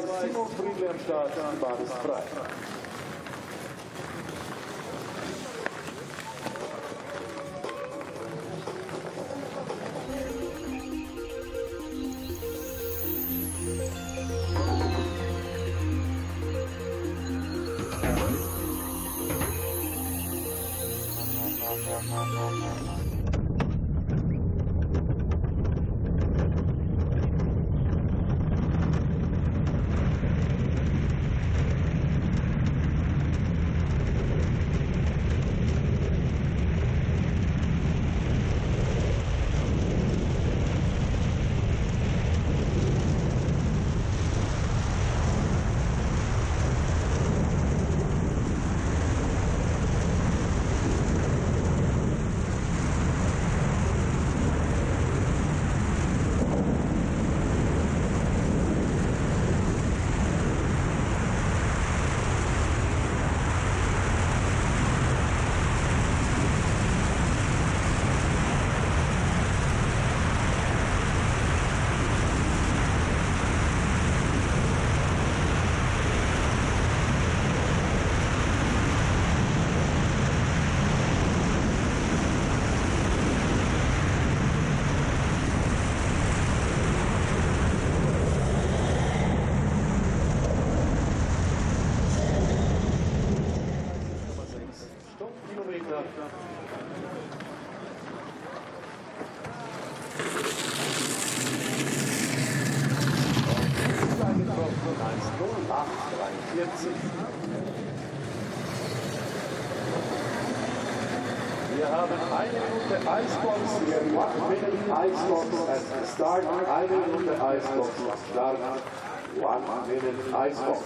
2, Simon Friedli am Start, die Bahn ist frei. Wir haben eine Minute Eisbox, wir machen Eisbox at the start, eine Minute Eisbox am Start, 1 minute Eisbox.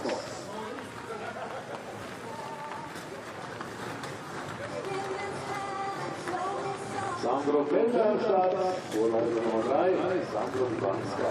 Sandro Felder am Start, Vorläufer Nummer 3, Sandro Banska.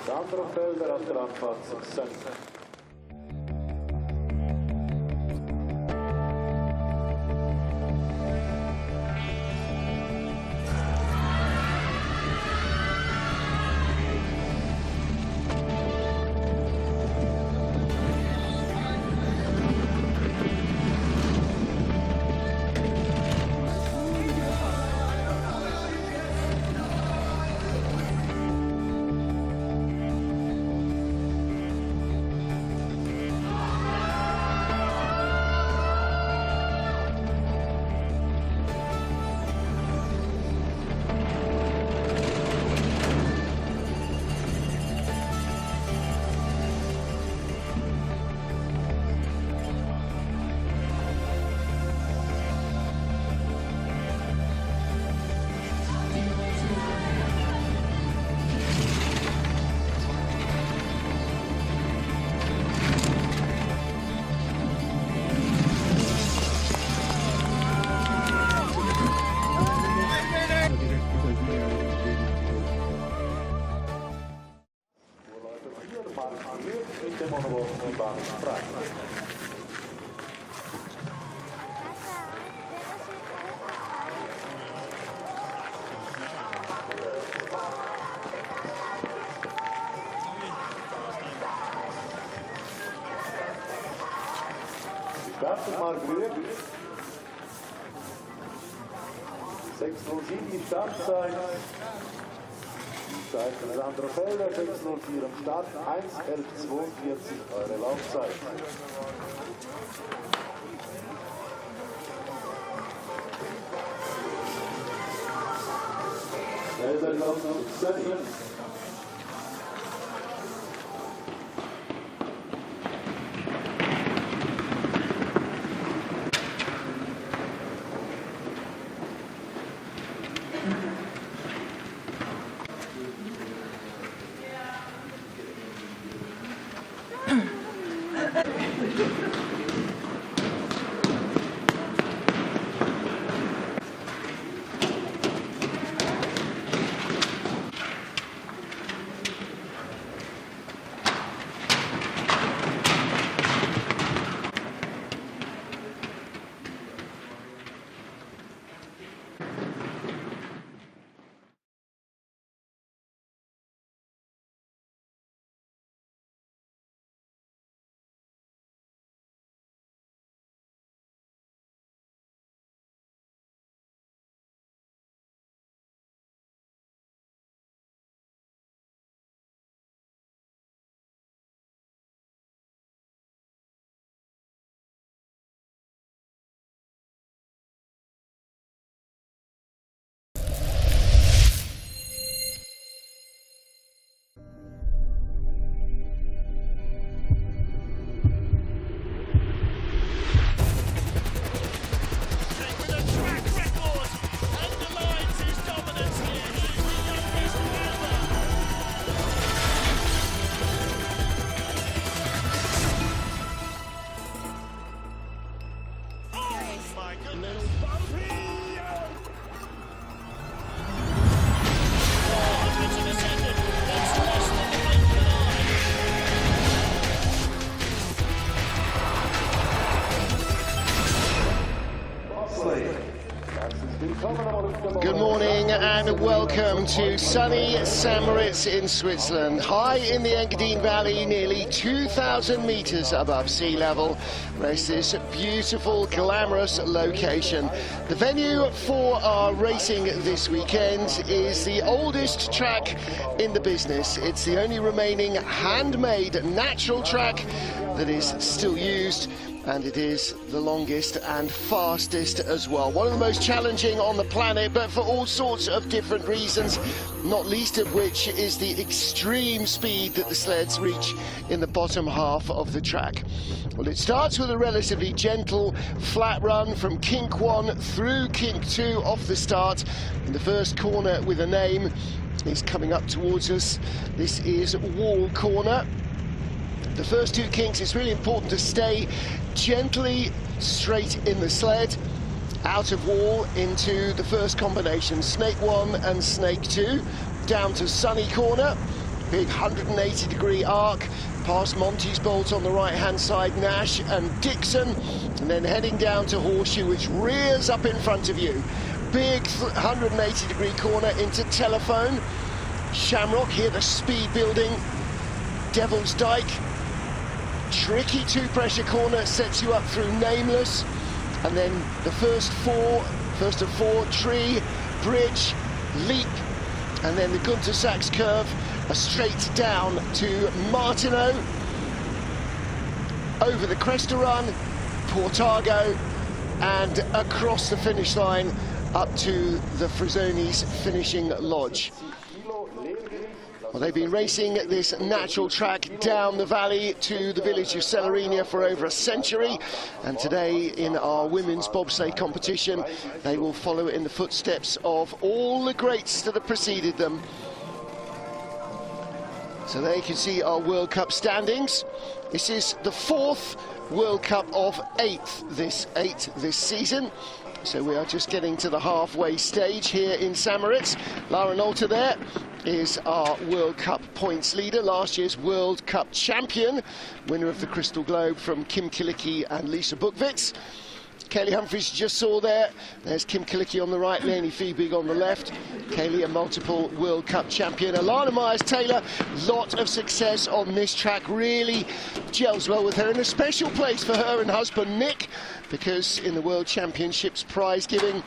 Sandro Felder auf der Anfahrt zum Center. Starten Margret. 6:07 die Startzeit. Zeit von Sandro Felder, 6:04 am Start, 1:11:42 eure Laufzeit. Felder kommt auf 7. Good morning and welcome to sunny St. Moritz in Switzerland. High in the Engadin Valley, nearly 2,000 meters above sea level, rests this beautiful, glamorous location. The venue for our racing this weekend is the oldest track in the business. It's the only remaining handmade natural track that is still used, and it is the longest and fastest as well. One of the most challenging on the planet, but for all sorts of different reasons, not least of which is the extreme speed that the sleds reach in the bottom half of the track. Well, it starts with a relatively gentle flat run from kink 1 through kink 2 off the start. And the first corner with a name is coming up towards us. This is Wall Corner. The first two kinks, it's really important to stay gently straight in the sled, out of wall into the first combination, snake 1 and snake 2, down to Sunny Corner, big 180-degree arc, past Monty's Bolt on the right-hand side, Nash and Dixon, and then heading down to Horseshoe, which rears up in front of you. Big 180-degree corner into Telephone, Shamrock, here the speed building, Devil's Dyke. Tricky two-pressure corner sets you up through Nameless, and then the first of four, Tree, Bridge, Leap, and then the Gunter Sachs curve, a straight down to Martineau, over the Cresta Run, Portago, and across the finish line up to the Frisoni's finishing lodge. Well, they've been racing this natural track down the valley to the village of Celerina for over a century, and today in our women's bobsleigh competition they will follow in the footsteps of all the greats that have preceded them. So there you can see our World Cup standings. This is the 4th World Cup of 8 this season. So we are just getting to the halfway stage here in St. Moritz. Lara Nolter there is our World Cup points leader, last year's World Cup champion, winner of the Crystal Globe from Kim Kilicki and Lisa Buchwitz. Kaylee Humphries just saw there. There's Kim Kilicki on the right, Leonie Fiebig on the left. Kaylee, a multiple World Cup champion. Alana Myers-Taylor, lot of success on this track, really gels well with her, in a special place for her and husband Nick, because in the World Championships prize giving,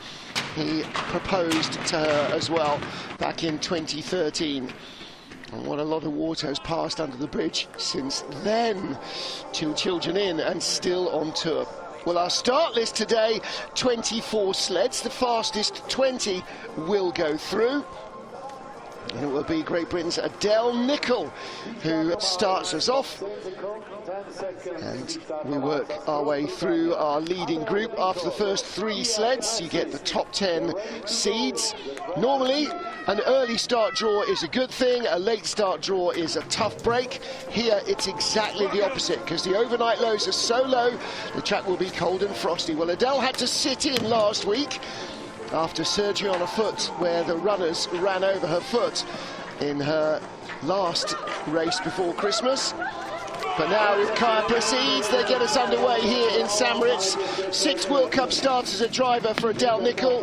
he proposed to her as well back in 2013. And what a lot of water has passed under the bridge since then. 2 children in and still on tour. Well, our start list today, 24 sleds. The fastest 20 will go through. And it will be Great Britain's Adele Nichol who starts us off. And we work our way through our leading group. After the first 3 sleds, you get the top 10 seeds. Normally, an early start draw is a good thing. A late start draw is a tough break. Here, it's exactly the opposite, because the overnight lows are so low, the track will be cold and frosty. Well, Adele had to sit in last week after surgery on a foot, where the runners ran over her foot in her last race before Christmas. But now with Kaya Proceeds, they get us underway here in St. Moritz. 6 World Cup starts as a driver for Adele Nichol.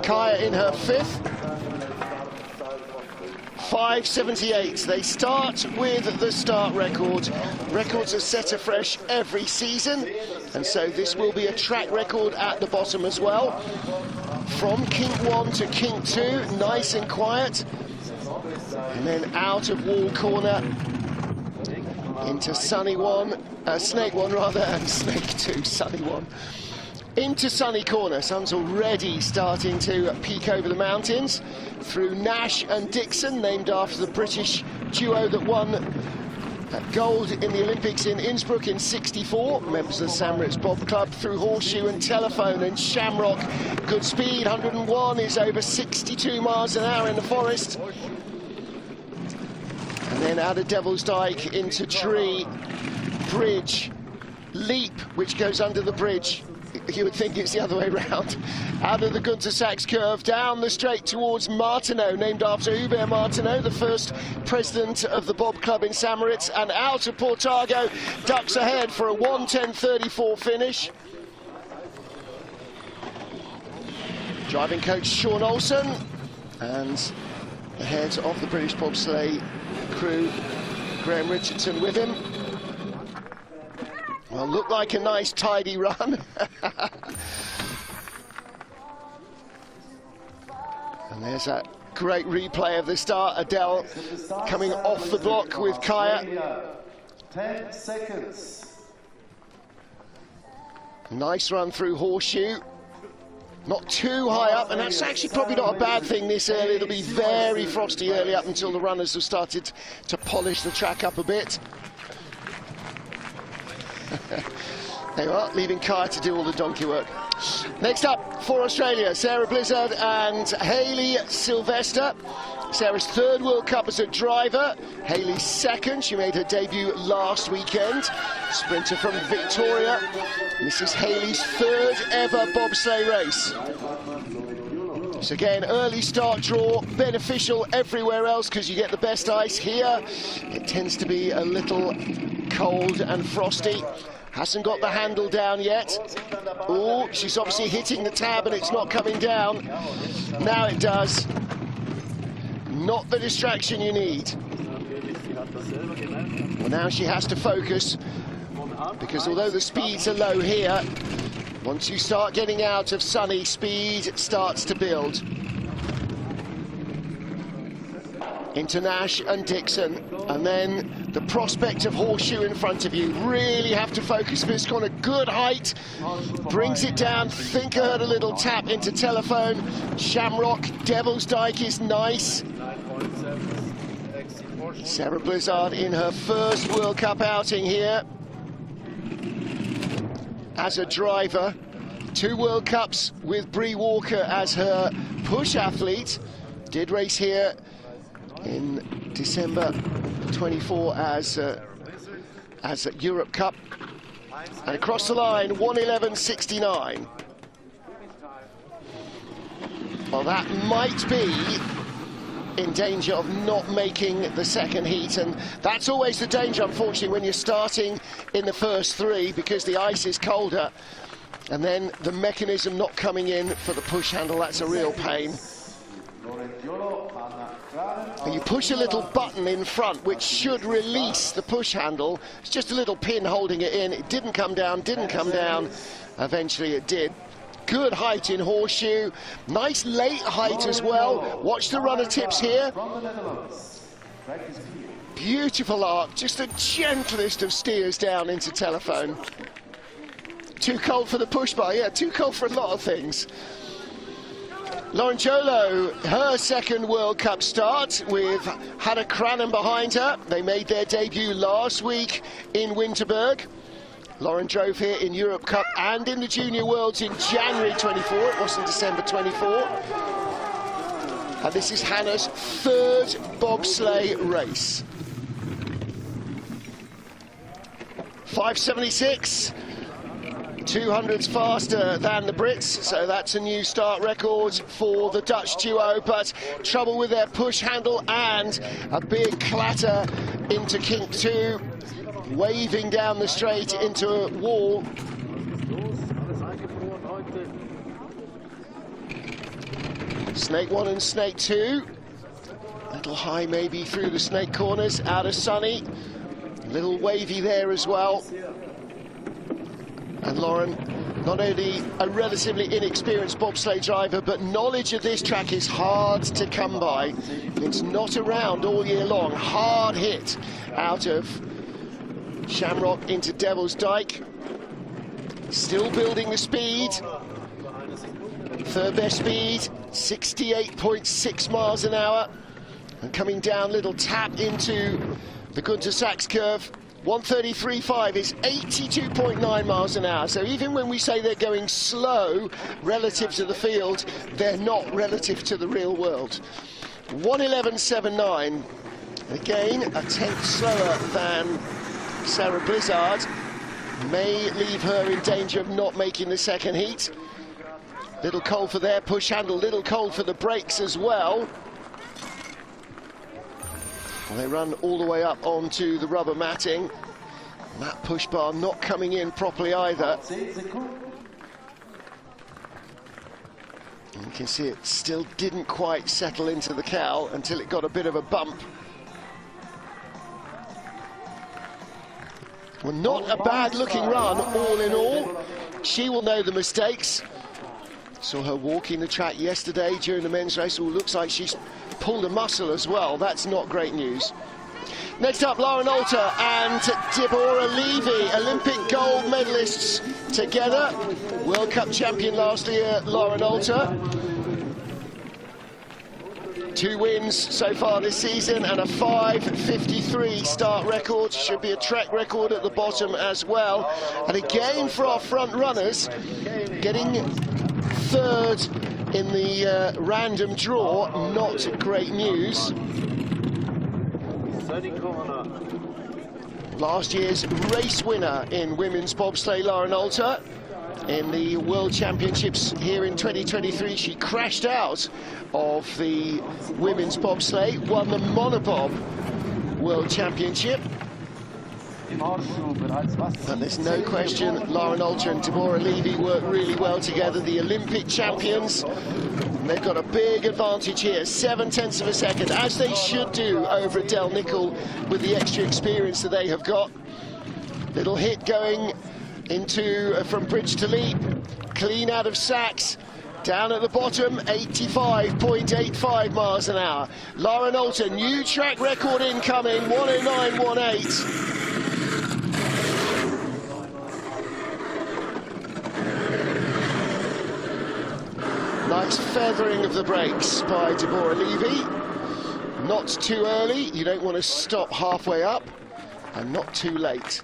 Kaya in her 5th. 5:78. They start with the start record. Records are set afresh every season, and so this will be a track record at the bottom as well. From kink 1 to kink 2, nice and quiet, and then out of Wall Corner into Snake 1 rather, and Snake 2, Sunny 1. Into Sunny Corner, sun's already starting to peek over the mountains, through Nash and Dixon, named after the British duo that won gold in the Olympics in Innsbruck in '64, members of the St. Moritz Bob Club, through Horseshoe and Telephone and Shamrock. Good speed, 101 is over 62 miles an hour in the forest. And then out of Devil's Dyke into Tree, Bridge, Leap, which goes under the bridge. You would think it's the other way round. Out of the Gunter Sachs curve, down the straight towards Martineau, named after Hubert Martineau, the first president of the Bob Club in St. Moritz, and out of Portago, ducks ahead for a 1:10.34 finish. Driving coach Sean Olsen and the head of the British bobsleigh crew, Graham Richardson, with him. Well, looked like a nice tidy run. And there's that great replay of the start. Adele coming off the block with Kaya. 10 seconds. Nice run through horseshoe. Not too high up, and that's actually probably not a bad thing this early. It'll be very frosty early up until the runners have started to polish the track up a bit. There you are, leaving Kaya to do all the donkey work. Next up, for Australia, Sarah Blizzard and Hayley Sylvester. Sarah's third World Cup as a driver. Hayley's second. She made her debut last weekend. Sprinter from Victoria. This is Hayley's third ever bobsleigh race. So again, early start draw, beneficial everywhere else because you get the best ice. Here, it tends to be a little cold and frosty. Hasn't got the handle down yet. Oh, she's obviously hitting the tab and it's not coming down. Now it does. Not the distraction you need. Well, now she has to focus, because although the speeds are low here, once you start getting out of sunny, speed starts to build. Into Nash and Dixon, and then the prospect of horseshoe in front of you. Really have to focus. It's got a good height, brings it down. Think I heard a little tap into telephone. Shamrock, Devil's Dyke is nice. Sarah Blizzard in her first World Cup outing here as a driver. 2 World Cups with Bree Walker as her push athlete. Did race here in December 24 as a Europe Cup. And across the line, 1:11.69. Well, that might be in danger of not making the second heat, and that's always the danger, unfortunately, when you're starting in the first 3, because the ice is colder, and then the mechanism not coming in for the push handle. That's a real pain. And you push a little button in front which should release the push handle. It's just a little pin holding it in. It didn't come down, didn't come down. Eventually it did. Good height in horseshoe. Nice late height as well. Watch the runner tips here. Beautiful arc. Just the gentlest of steers down into telephone. Too cold for the push bar. Yeah, too cold for a lot of things. Lauren Jolo, her second World Cup start with Hannah Cranham behind her. They made their debut last week in Winterberg. Lauren drove here in Europe Cup and in the Junior Worlds in January 24. It wasn't December 24. And this is Hannah's third bobsleigh race. 5:76. 200s faster than the Brits, so that's a new start record for the Dutch duo, but trouble with their push handle and a big clatter into kink 2, waving down the straight into a wall. Snake 1 and Snake 2, little high maybe through the snake corners, out of sunny, little wavy there as well. And Lauren, not only a relatively inexperienced bobsleigh driver, but knowledge of this track is hard to come by. It's not around all year long. Hard hit out of Shamrock into Devil's Dyke. Still building the speed. Third best speed, 68.6 miles an hour. And coming down, little tap into the Gunter Sachs curve. 133.5 is 82.9 miles an hour. So even when we say they're going slow relative to the field, they're not relative to the real world. 1:11.79. Again, a tenth slower than Sarah Blizzard. May leave her in danger of not making the second heat. Little cold for their push handle, little cold for the brakes as well. They run all the way up onto the rubber matting. And that push bar not coming in properly either. And you can see it still didn't quite settle into the cow until it got a bit of a bump. Well, not a bad looking run, all in all. She will know the mistakes. Saw her walking the track yesterday during the men's race. Oh, looks like she's pulled a muscle as well. That's not great news. Next up, Lauren Alter and Deborah Levy, Olympic gold medalists together. World Cup champion last year, Lauren Alter. 2 wins so far this season and a 5:53 start record. Should be a track record at the bottom as well. And again for our front runners, getting 3rd in the random draw. Not great news. Last year's race winner in women's bobsleigh, Lauren Alter. In the World Championships here in 2023, she crashed out of the women's bobsleigh, won the monobob World Championship. But there's no question Lauren Alter and Deborah Levy work really well together, the Olympic champions. They've got a big advantage here, 0.7 of a second, as they should do over at Del Nickel with the extra experience that they have got. Little hit going into from bridge to leap, clean out of Sachs. Down at the bottom, 85.85 miles an hour. Lauren Alter, new track record incoming, 109.18. Nice feathering of the brakes by Deborah Levy. Not too early, you don't want to stop halfway up, and not too late.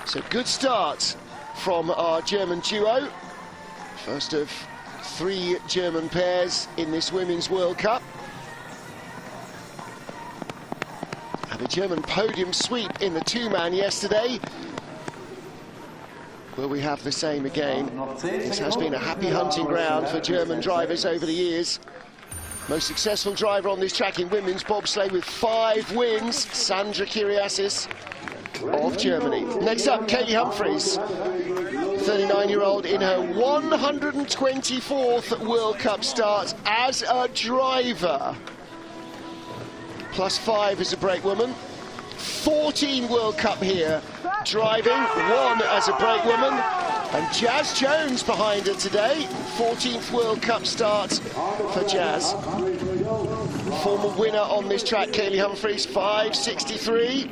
So good start from our German duo. First of 3 German pairs in this Women's World Cup. Had a German podium sweep in the 2-man yesterday. Will we have the same again? This has been a happy hunting ground for German drivers over the years. Most successful driver on this track in women's bobsleigh with 5 wins, Sandra Kyriasis of Germany. Next up, Kaylee Humphries, 39-year-old in her 124th World Cup start as a driver. +5 as a brake woman. 14 World Cup here driving, 1 as a brake woman. And Jazz Jones behind her today. 14th World Cup start for Jazz. Former winner on this track, Kaylee Humphries, 5:63.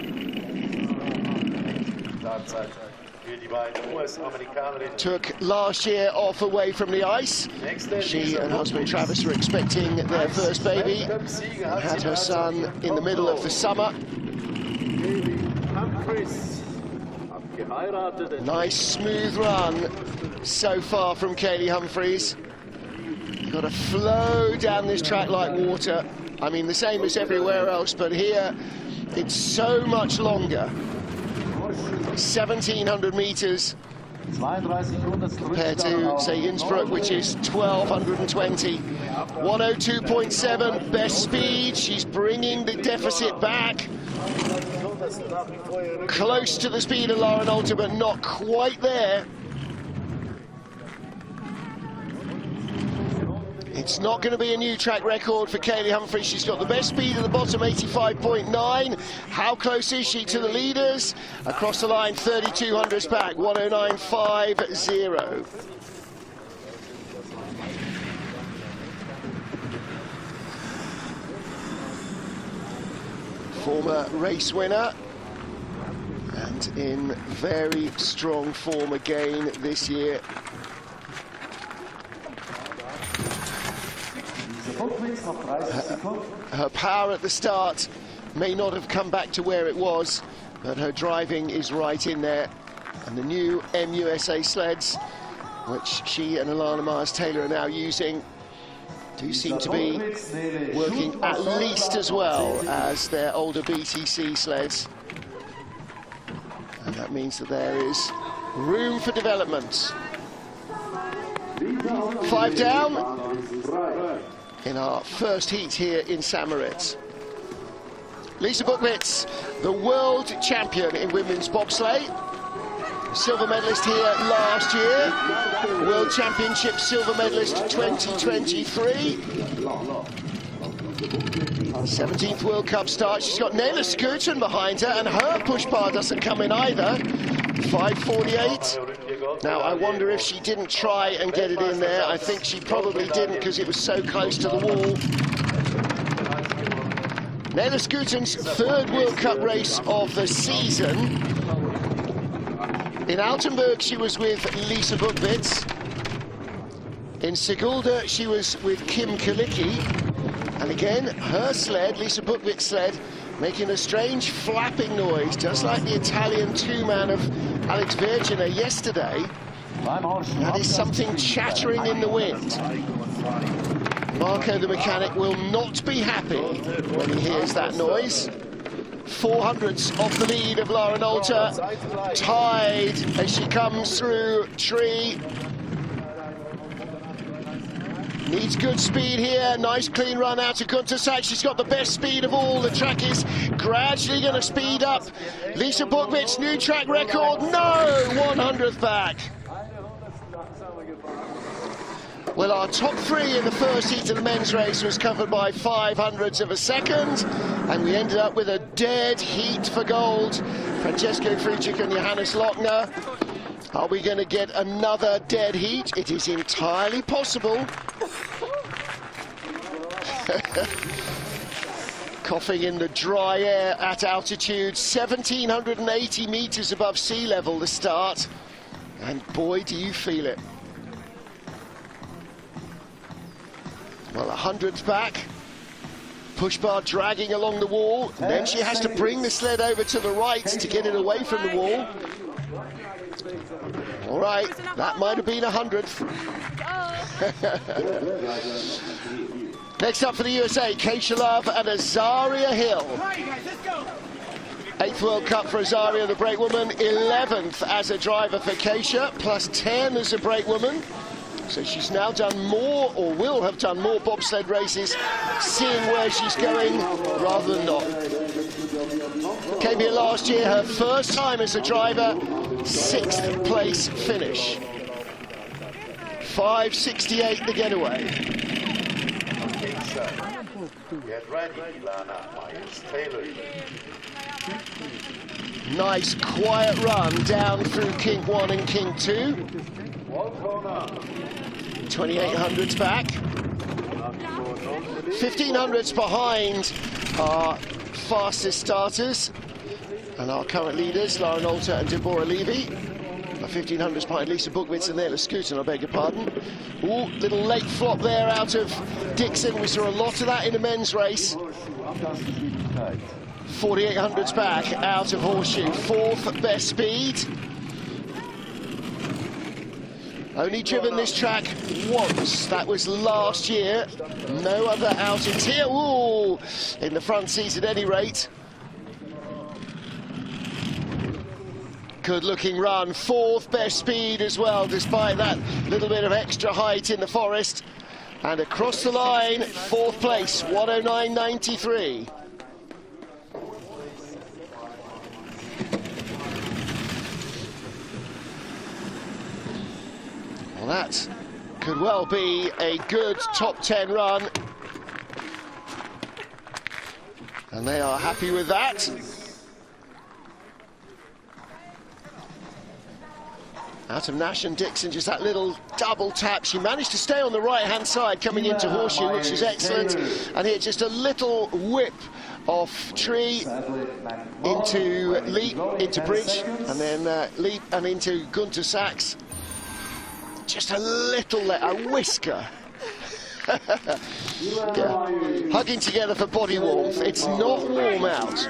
Took last year off away from the ice. She and husband Travis were expecting their first baby. Had her son in the middle of the summer. Nice smooth run so far from Kaylee Humphries. Got to flow down this track like water. I mean, the same as everywhere else, but here it's so much longer. 1,700 meters compared to, say, Innsbruck, which is 1,220. 102.7 best speed. She's bringing the deficit back. Close to the speed of Lauren Alter, but not quite there. It's not going to be a new track record for Kaylee Humphries. She's got the best speed at the bottom, 85.9. How close is she to the leaders? Across the line, 3,200 back, 109.50. Former race winner, and in very strong form again this year. Her power at the start may not have come back to where it was, but her driving is right in there. And the new MUSA sleds, which she and Alana Myers-Taylor are now using, do seem to be working at least as well as their older BTC sleds. And that means that there is room for development. 5 down in our first heat here in St. Moritz. Lisa Buckwitz, the world champion in women's bobsleigh. silver medalist here last year. World Championship silver medalist 2023. 17th World Cup start. She's got Nela Skutan behind her, and her push bar doesn't come in either. 5:48. Now, I wonder if she didn't try and get it in there. I think she probably didn't because it was so close to the wall. Nela Skutan's third World Cup race of the season. In Altenburg, she was with Lisa Buchwitz. In Sigulda, she was with Kim Kalicki. And again, her sled, Lisa Buchwitz's sled, making a strange flapping noise, just like the Italian two-man of Alex Vergine yesterday. That is something chattering in the wind. Marco, the mechanic, will not be happy when he hears that noise. 400ths off the lead of Lara Nolta, tied as she comes through tree. Needs good speed here. Nice clean run out to Gunter Sachs. She's got the best speed of all. The track is gradually going to speed up. Lisa Buchwitz, new track record. No! 100th back. Well, our top three in the first heat of the men's race was covered by 500ths of a second, and we ended up with a dead heat for gold. Francesco Friedrich and Johannes Lochner. Are we going to get another dead heat? It is entirely possible. Coughing in the dry air at altitude, 1,780 meters above sea level to start. And boy, do you feel it. Well, 100's back. Push bar dragging along the wall. And then she has to bring the sled over to the right to get it away from the wall. All right, that might have been 100th. Next up for the USA, Keisha Love and Azaria Hill. 8th World Cup for Azaria, the brakewoman. 11th as a driver for Keisha, plus 10 as a brakewoman. So she's now done more, or will have done more bobsled races, seeing where she's going rather than not. Came here last year, her first time as a driver, 6th place finish. 5:68 the getaway. Get ready, Ilana Myers-Taylor. Nice quiet run down through kink 1 and kink 2. 2800s back. 1500s behind our fastest starters and our current leaders, Lara Nolta and Deborah Levy. 1500s behind Lisa Buchwitz and Nela Skutan, I beg your pardon. Ooh, little late flop there out of Dixon. We saw a lot of that in the men's race. 4800s back out of Horseshoe. 4th best speed. Only driven this track once. That was last year. No other outings here. Ooh, in the front seat at any rate. Good looking run. 4th best speed as well, despite that little bit of extra height in the forest. And across the line, 4th place, 109.93. Well, that could well be a good top 10 run. And they are happy with that. Out of Nash and Dixon, just that little double tap. She managed to stay on the right-hand side coming into Horseshoe, which is excellent. And here, just a little whip off tree into leap, into bridge, and then leap and into Gunter Sachs. Just a little, a whisker. Yeah. Hugging together for body warmth. It's not warm out.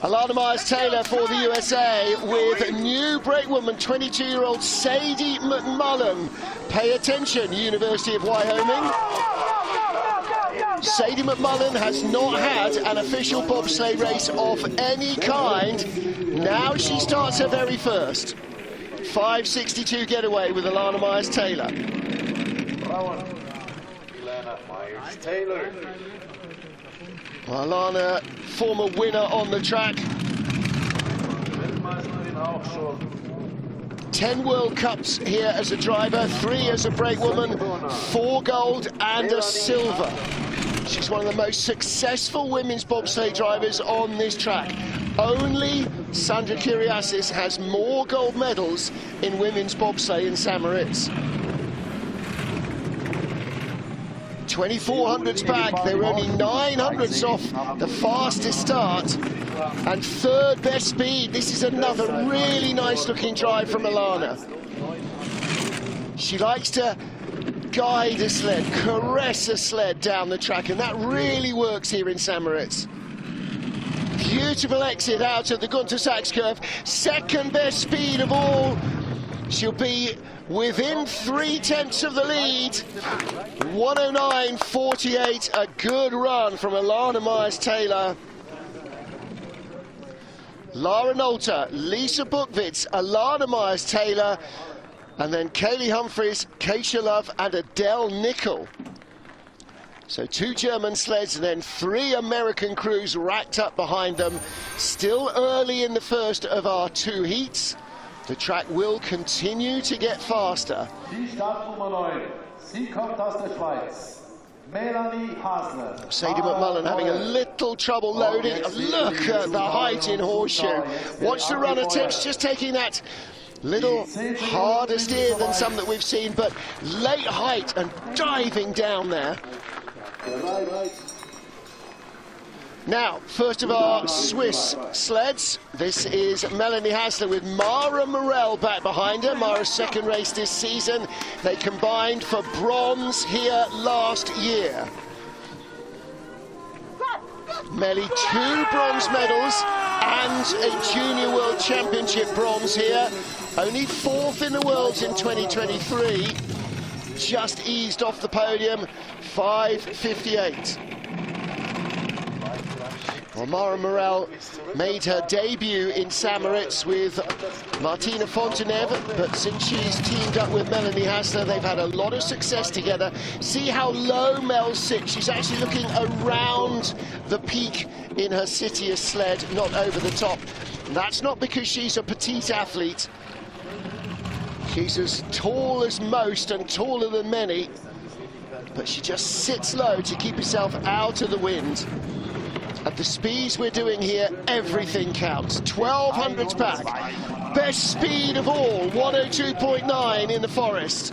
Alana Myers-Taylor for the USA with new brakewoman, 22-year-old Sadie McMullen. Pay attention, University of Wyoming. Sadie McMullen has not had an official bobsleigh race of any kind. Now she starts her very first. 5:62 getaway with Alana Myers-Taylor. Well, Alana, former winner on the track. 10 World Cups here as a driver, 3 as a brakewoman, 4 gold and a silver. She's one of the most successful women's bobsleigh drivers on this track. Only Sandra Kyriasis has more gold medals in women's bobsleigh in St. Moritz. 2400s back, they were only 900s off the fastest start, and 3rd best speed. This is another really nice looking drive from Alana. She likes to guide a sled, caress a sled down the track, and that really works here in St. Moritz. Beautiful exit out of the Gunter Sachs curve, 2nd best speed of all. She'll be within 3/10 of the lead. 109.48, a good run from Alana Myers-Taylor. Lara Nolte, Lisa Buchwitz, Alana Myers-Taylor, and then Kaylee Humphries, Keisha Love and Adele Nickel. So 2 German sleds and then 3 American crews racked up behind them. Still early in the first of our 2 heats. The track will continue to get faster. Sadie McMullen having a little trouble loading. Look at the height in Horseshoe. Watch the run attempts, just taking that little harder steer than some that we've seen, but late height and diving down there. Now, first of our Swiss sleds, this is Melanie Hasler with Mara Morell back behind her. Mara's 2nd race this season. They combined for bronze here last year. Melly 2 bronze medals and a Junior World Championship bronze here. Only 4th in the world in 2023. Just eased off the podium, 5:58. Well, Mara Morell made her debut in St. Moritz with Martina Fonteneve, but since she's teamed up with Melanie Hasler, they've had a lot of success together. See how low Mel sits. She's actually looking around the peak in her Citius sled, not over the top. That's not because she's a petite athlete. She's as tall as most and taller than many, but she just sits low to keep herself out of the wind. At the speeds we're doing here, everything counts. 1200s back, best speed of all, 102.9 in the forest.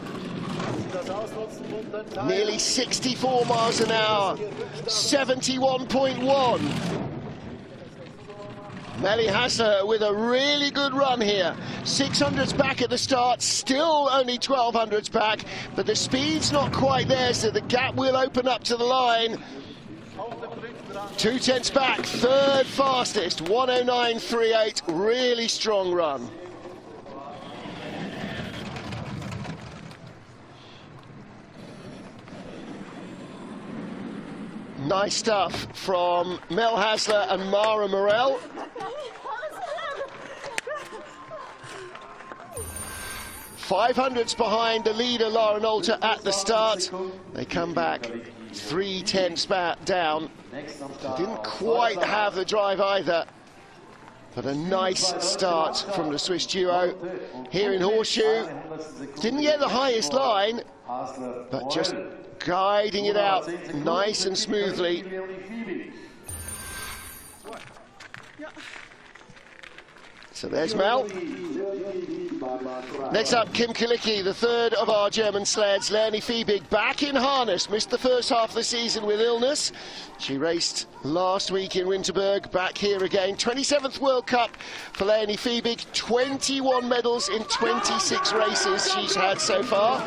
Nearly 64 miles an hour, 71.1. Melly Hasler with a really good run here. 600s back at the start, still only 1200s back, but the speed's not quite there, so the gap will open up to the line. 2/10 back, 3rd fastest, 109.38, really strong run. Nice stuff from Mel Hasler and Mara Morell. .500s behind the leader, Lara Nolte, at the start. They come back 3/10 back down. They didn't quite have the drive either, but a nice start from the Swiss duo. Here in Horseshoe, didn't get the highest line, but just guiding it out nice and smoothly. So there's Mel. Next up, Kim Kilicki, the 3rd of our German sleds. Leonie Fiebig back in harness, missed the first half of the season with illness. She raced last week in Winterberg, back here again. 27th World Cup for Leonie Fiebig, 21 medals in 26 races she's had so far.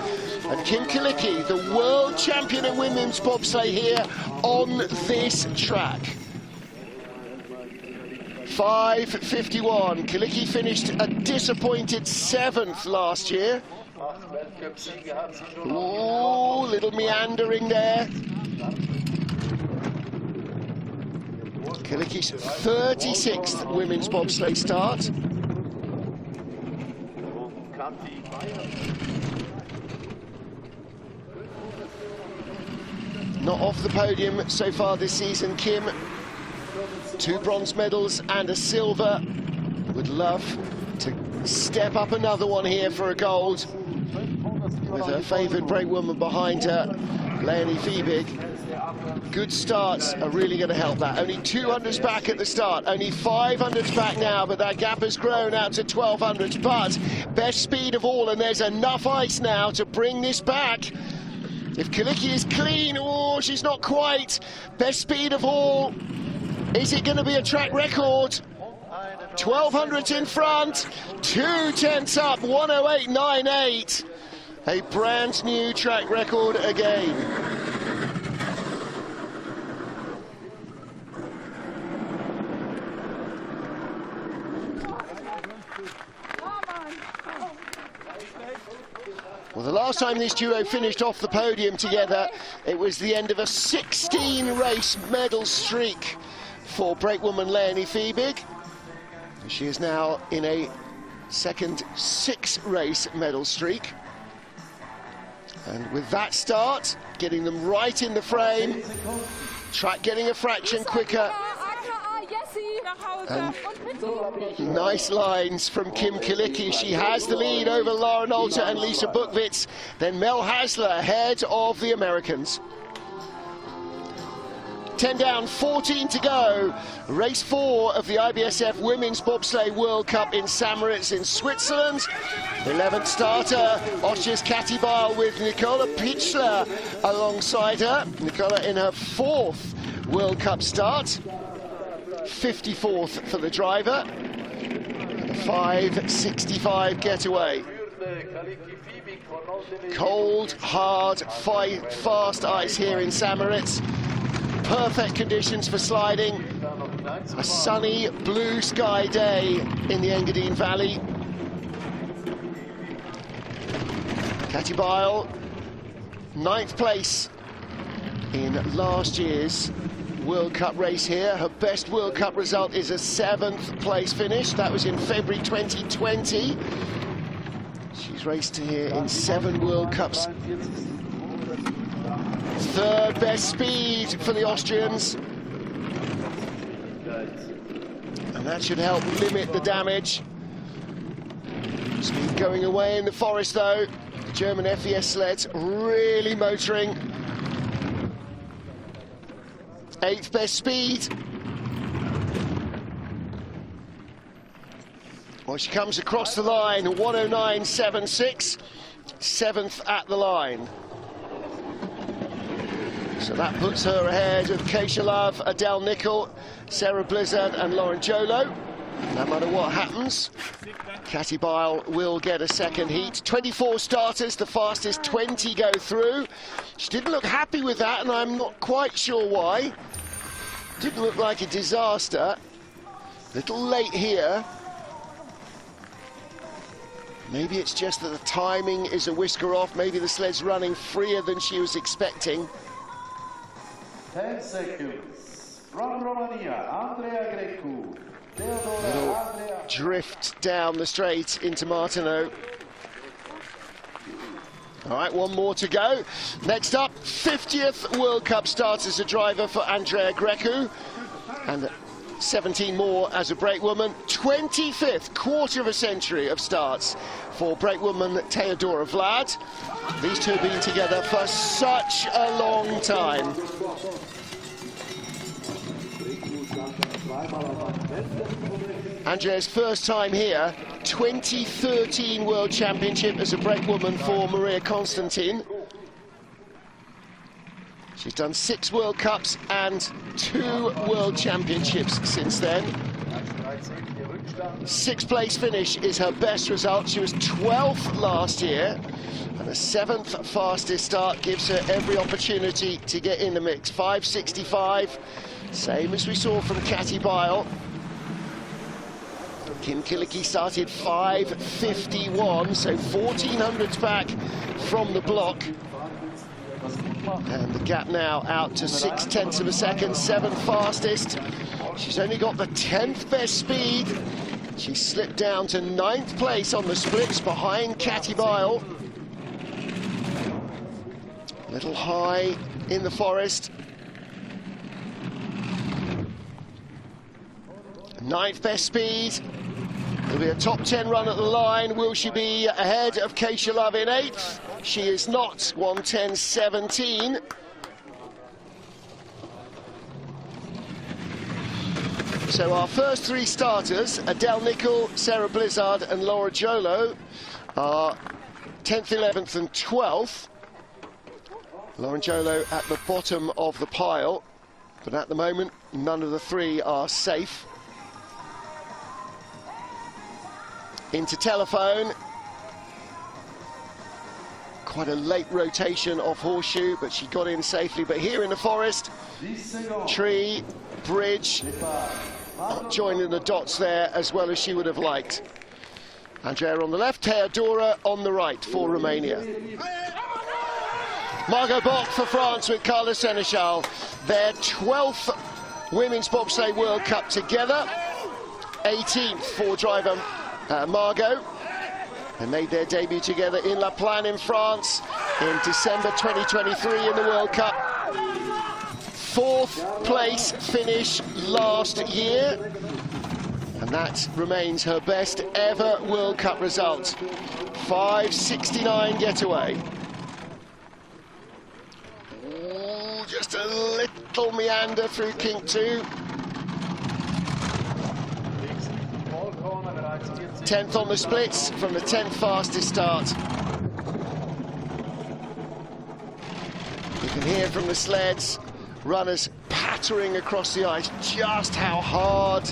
And Kim Kilicki, the world champion in women's bobsleigh here on this track. 5:51. Kilicki finished a disappointed 7th last year. Ooh, little meandering there. Kilicki's 36th women's bobsleigh start. Not off the podium so far this season, Kim. 2 bronze medals and a silver. Would love to step up another one here for a gold, with her favoured brakewoman behind her, Leonie Fiebig. Good starts are really going to help that. Only 200s back at the start, only 500s back now, but that gap has grown out to 1200s. But best speed of all, and there's enough ice now to bring this back. If Kilicki is clean, oh, she's not quite. Best speed of all. Is it going to be a track record? 1200s in front, 2 tenths up, 108.98. A brand new track record again. Well, the last time this duo finished off the podium together, it was the end of a 16-race medal streak for brakewoman Leonie Fiebig. She is now in a second 6-race medal streak. And with that start, getting them right in the frame, track getting a fraction quicker. And nice lines from Kim Kilicki. She has the lead over Lauren Alter and Lisa Buchwitz. Then Mel Hasler ahead of the Americans. 10 down, 14 to go. Race 4 of the IBSF Women's Bobsleigh World Cup in St. Moritz in Switzerland. 11th starter, Austria's Kathi Bile with Nicola Pichler alongside her. Nicola in her 4th World Cup start. 54th for the driver. 5:65 getaway. Cold, hard, fast ice here in St. Moritz. Perfect conditions for sliding. A sunny blue sky day in the Engadin Valley. Kathi Bile, 9th place in last year's World Cup race here. Her best World Cup result is a 7th place finish. That was in February 2020. She's raced here in 7 World Cups. 3rd best speed for the Austrians. And that should help limit the damage. Speed going away in the forest though. The German FES sleds really motoring. 8th best speed. Well, she comes across the line, 109.76, 7th at the line. So that puts her ahead of Keisha Love, Adele Nicol, Sarah Blizzard and Lauren Jolo. No matter what happens, Kathi Bile will get a second heat. 24 starters, the fastest 20 go through. She didn't look happy with that, and I'm not quite sure why. Didn't look like a disaster. Little late here. Maybe it's just that the timing is a whisker off. Maybe the sled's running freer than she was expecting. 10 seconds. From Romania, Andrea Grecu. Little drift down the straight into Martineau. All right, one more to go. Next up, 50th World Cup start as a driver for Andrea Grecu, and 17 more as a brakewoman. 25th, quarter of a century of starts for brakewoman Theodora Vlad. These two have been together for such a long time. Andrea's first time here, 2013 World Championship as a brakewoman for Maria Constantin. She's done 6 World Cups and 2 World Championships since then. 6th place finish is her best result. She was 12th last year, and a 7th fastest start gives her every opportunity to get in the mix. 5:65, same as we saw from Kathi Bile. Kim Kilicki started 5:51, so 1400s back from the block. And the gap now out to 6/10 of a second, 7th fastest. She's only got the 10th best speed. She slipped down to 9th place on the splits behind Kathi Bile. A little high in the forest. 9th best speed. There'll be a top 10 run at the line. Will she be ahead of Keisha Love in 8th? She is not. 1:10.17. So our first 3 starters, Adele Nicol, Sarah Blizzard and Laura Jolo, are 10th, 11th and 12th. Lauren Jolo at the bottom of the pile, but at the moment none of the 3 are safe. Into telephone. Quite a late rotation off Horseshoe, but she got in safely. But here in the forest, tree, bridge, not joining the dots there as well as she would have liked. Andrea on the left, Theodora on the right for Romania. Margot Bock for France with Carla Seneschal. Their 12th Women's Bobsleigh World Cup together. 18th for driver Margot. They made their debut together in La Plagne in France in December 2023 in the World Cup. 4th place finish last year. And that remains her best ever World Cup result. 5:69 getaway. Just a little meander through kink 2. 10th on the splits from the 10th fastest start. You can hear from the sleds, runners pattering across the ice, just how hard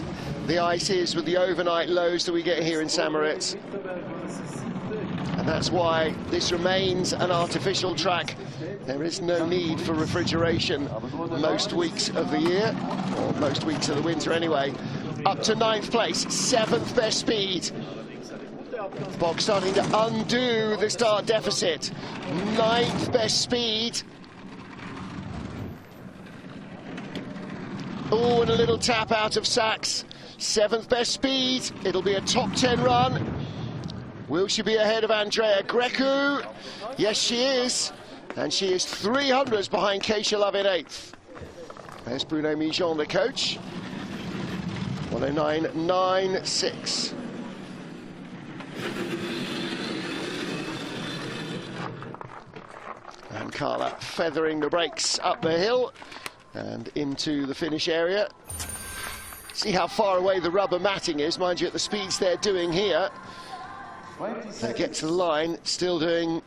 the ice is with the overnight lows that we get here in St. Moritz. And that's why this remains an artificial track. There is no need for refrigeration most weeks of the year, or most weeks of the winter anyway. Up to 9th place, 7th best speed. Bob starting to undo the start deficit. 9th best speed. Oh, and a little tap out of Sachs. 7th best speed. It'll be a top 10 run. Will she be ahead of Andrea Grecu? Yes, she is. And she is 300s behind Keisha Love in 8th. There's Bruno Mijon, the coach. 109.96. And Carla feathering the brakes up the hill and into the finish area. See how far away the rubber matting is, mind you, at the speeds they're doing here. They get to the line, still doing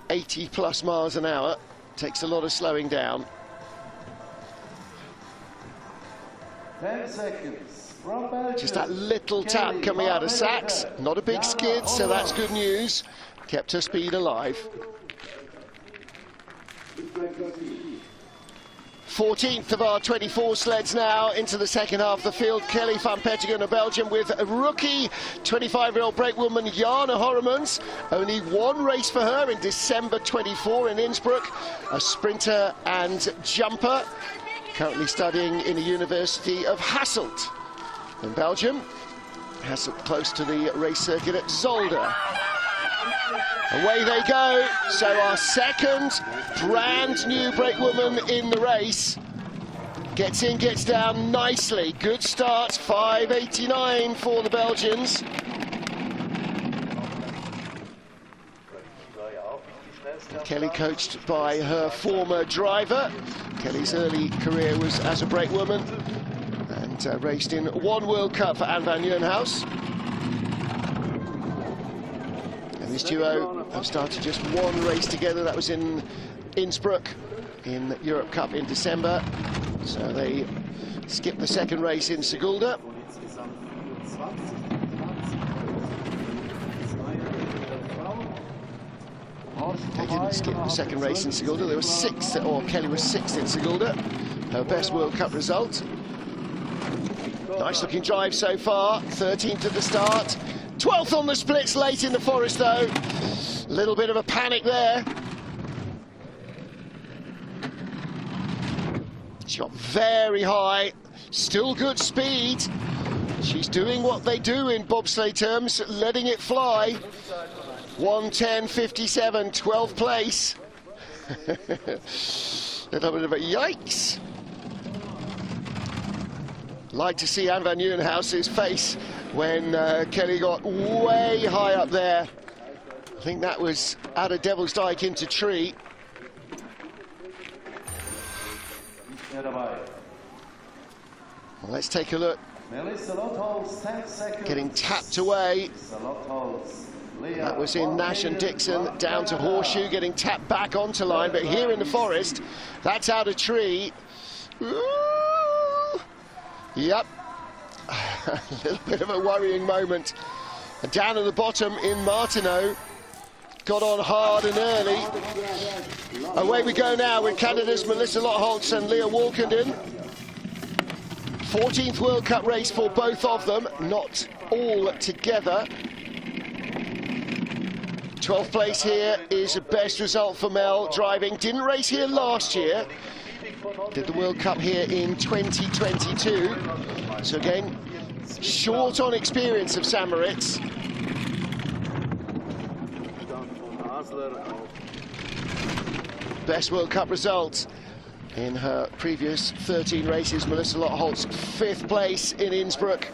80 plus miles an hour. Takes a lot of slowing down. 10 seconds. Just that little tap coming out of Sachs. Not a big skid, so that's good news. Kept her speed alive. 14th of our 24 sleds now into the second half of the field. Kelly van Petegem of Belgium with a rookie 25-year-old brakewoman Jana Horemans. Only 1 race for her in December 24 in Innsbruck. A sprinter and jumper. Currently studying in the University of Hasselt in Belgium. Hasselt close to the race circuit at Zolder. Away they go. So our second brand new brakewoman in the race. Gets in, gets down nicely. Good start, 5:89 for the Belgians. Kelly coached by her former driver. Kelly's early career was as a brakewoman and raced in 1 World Cup for Anne van Nieuwenhuis. This duo have started just 1 race together. That was in Innsbruck in Europe Cup in December. So they skipped the second race in Sigulda. They didn't skip the second race in Sigulda. They were 6th, or Kelly was 6th in Sigulda. Her best World Cup result. Nice looking drive so far. 13th at the start. 12th on the splits late in the forest though. Little bit of a panic there. She got very high, still good speed. She's doing what they do in bobsleigh terms, letting it fly. 1:10.57, 12th place. Little bit of a yikes. Like to see Anne van Nieuwenhuis's face when Kelly got way high up there. I think that was out of Devil's Dyke into tree. Well, let's take a look. Getting tapped away. That was in Nash and Dixon, down to Horseshoe, getting tapped back onto line, but here in the forest, that's out of tree. Ooh. Yep, a little bit of a worrying moment. And down at the bottom in Martineau, got on hard and early. Away we go now with Canada's Melissa Lottholtz and Leah Walkenden. 14th World Cup race for both of them, not all together. 12th place here is the best result for Mel driving. Didn't race here last year. Did the World Cup here in 2022. So again, short on experience of St. Moritz. Best World Cup result in her previous 13 races. Melissa Lottholtz, 5th place in Innsbruck.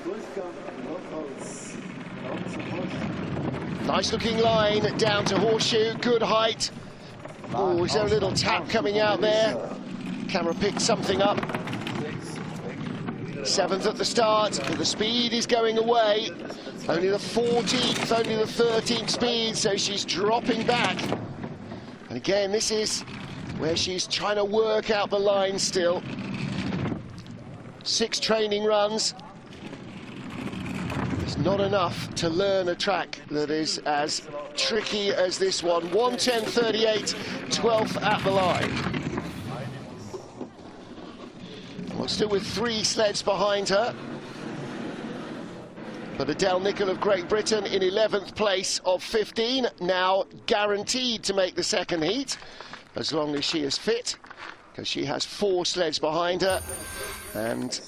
Nice looking line down to Horseshoe, good height. Oh, is there a little tap coming out there? Camera picked something up. 7th at the start, but the speed is going away. Only the 14th, only the 13th speed, so she's dropping back. And again, this is where she's trying to work out the line still. 6 training runs. It's not enough to learn a track that is as tricky as this one. 1:10.38, 12th at the line. Well, still with 3 sleds behind her. But Adele Nicholl of Great Britain in 11th place of 15, now guaranteed to make the second heat, as long as she is fit, because she has 4 sleds behind her. And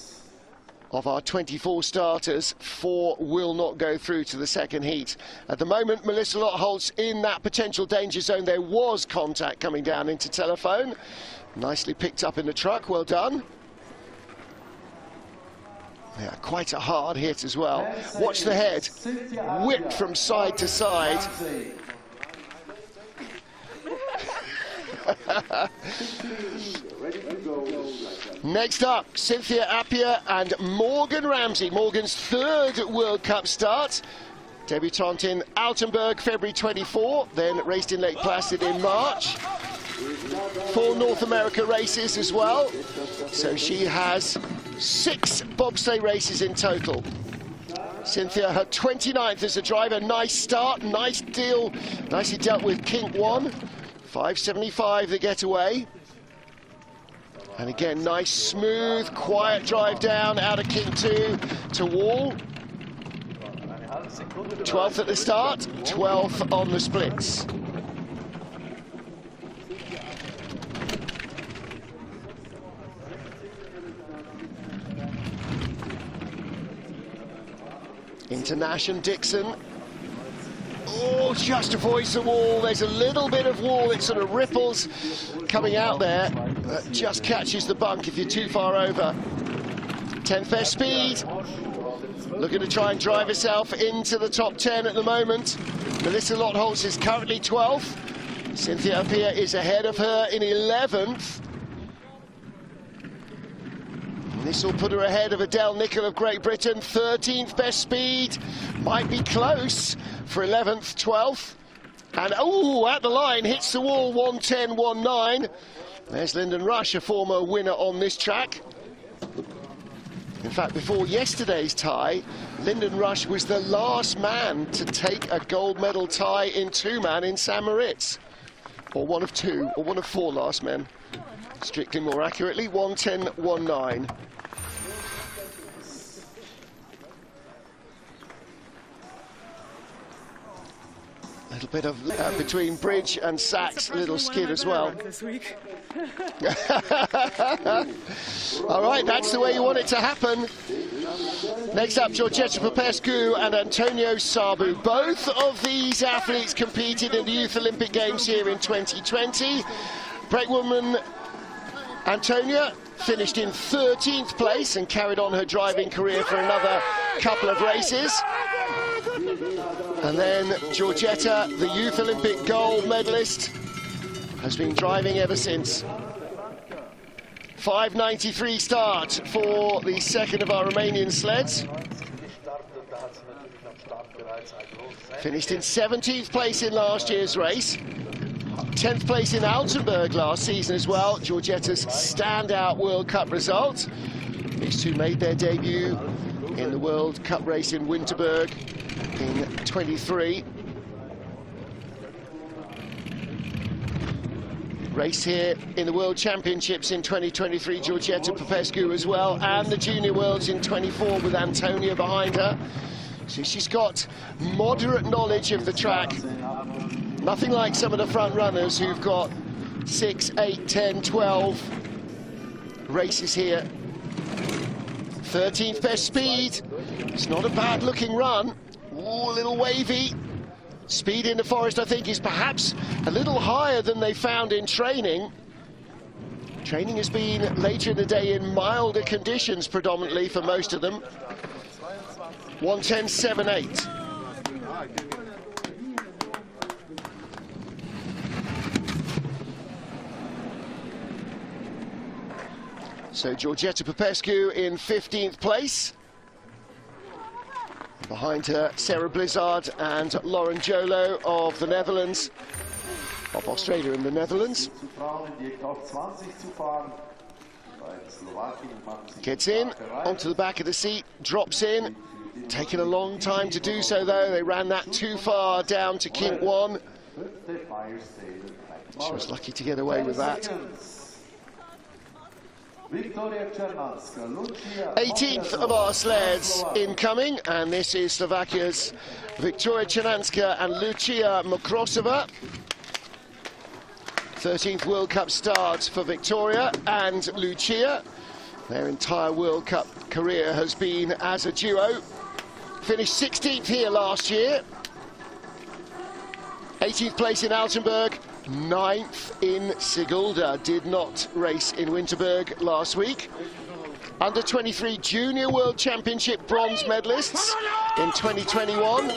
of our 24 starters, 4 will not go through to the second heat. At the moment, Melissa Lottholtz in that potential danger zone. There was contact coming down into telephone. Nicely picked up in the truck, well done. Yeah, quite a hard hit as well. Watch the head, whipped from side to side. Next up, Cynthia Appiah and Morgan Ramsey. Morgan's 3rd World Cup start. Debutante in Altenburg, February 24, then raced in Lake Placid in March. 4 North America races as well. So she has 6 bobsleigh races in total. Cynthia, her 29th as a driver. Nice start, nice deal. Nicely dealt with kink 1. 5.75 the getaway. And again, nice, smooth, quiet drive down out of kink 2 to wall. 12th at the start, 12th on the splits. Into Nash and Dixon. Oh, just avoids the wall. There's a little bit of wall. It sort of ripples coming out there. That just catches the bunk if you're too far over. 10th best speed. Looking to try and drive herself into the top 10 at the moment. Melissa Lottholtz is currently 12th. Cynthia Appiah is ahead of her in 11th. This will put her ahead of Adele Nicholl of Great Britain. 13th best speed. Might be close for 11th, 12th. And, oh, at the line, hits the wall, 1:10.19. There's Lyndon Rush, a former winner on this track. In fact, before yesterday's tie, Lyndon Rush was the last man to take a gold medal tie in 2-man in St. Moritz. Or one of 2, or one of 4 last men. Strictly more accurately, 1:10.19. A little bit of between bridge and Sachs, a little skid as well. All right, that's the way you want it to happen. Next up, Georgeta Popescu and Antonio Sabu. Both of these athletes competed in the Youth Olympic Games here in 2020. Brakewoman Antonia, finished in 13th place and carried on her driving career for another couple of races. And then Giorgetta, the Youth Olympic gold medalist, has been driving ever since. 5:93 start for the second of our Romanian sleds. Finished in 17th place in last year's race. 10th place in Altenburg last season as well. Giorgetta's standout World Cup result. These two made their debut in the World Cup race in Winterberg in 23. Race here in the World Championships in 2023, Giorgetta Popescu as well, and the Junior Worlds in 24 with Antonia behind her. So she's got moderate knowledge of the track. Nothing like some of the front runners who've got 6, 8, 10, 12 races here. 13th best speed. It's not a bad looking run. Ooh, a little wavy. Speed in the forest, I think, is perhaps a little higher than they found in training. Training has been later in the day in milder conditions predominantly for most of them. 1:10.78. So Giorgetta Popescu in 15th place. Behind her, Sarah Blizzard and Lauren Jolo of the Netherlands, of Australia and the Netherlands. Gets in, onto the back of the seat, drops in. Taking a long time to do so, though. They ran that too far down to kink 1. She was lucky to get away with that. 18th of our sleds incoming, and this is Slovakia's Victoria Czernanska and Lucia Mokrosova. 13th World Cup start for Victoria and Lucia. Their entire World Cup career has been as a duo. Finished 16th here last year. 18th place in Altenburg. 9th in Sigulda. Did not race in Winterberg last week. Under 23 Junior World Championship bronze medalists in 2021.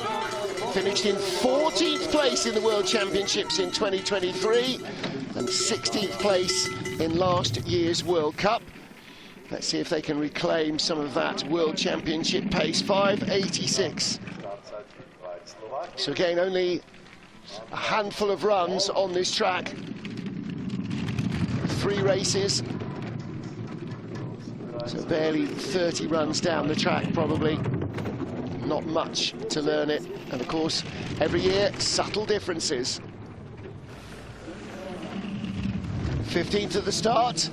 Finished in 14th place in the World Championships in 2023 and 16th place in last year's World Cup. Let's see if they can reclaim some of that World Championship pace. 5:86. So again, only a handful of runs on this track. 3 races. So barely 30 runs down the track, probably. Not much to learn it. And of course, every year, subtle differences. 15th at the start,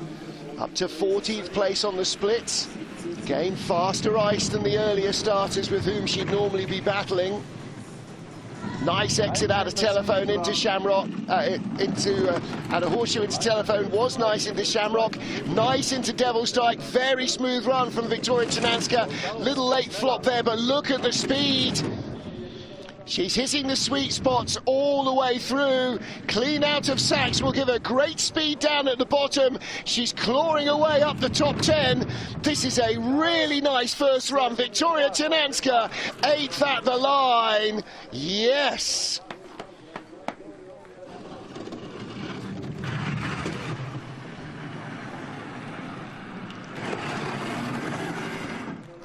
up to 14th place on the splits. Again, faster ice than the earlier starters with whom she'd normally be battling. Nice exit out of Telephone into Shamrock, out of Horseshoe into Telephone, was nice into Shamrock, nice into Devilstrike, very smooth run from Victoria Czernanska. Little late flop there, but look at the speed. She's hitting the sweet spots all the way through. Clean out of Sachs will give her great speed down at the bottom. She's clawing away up the top 10. This is a really nice first run. Victoria Czernanska, 8th at the line. Yes.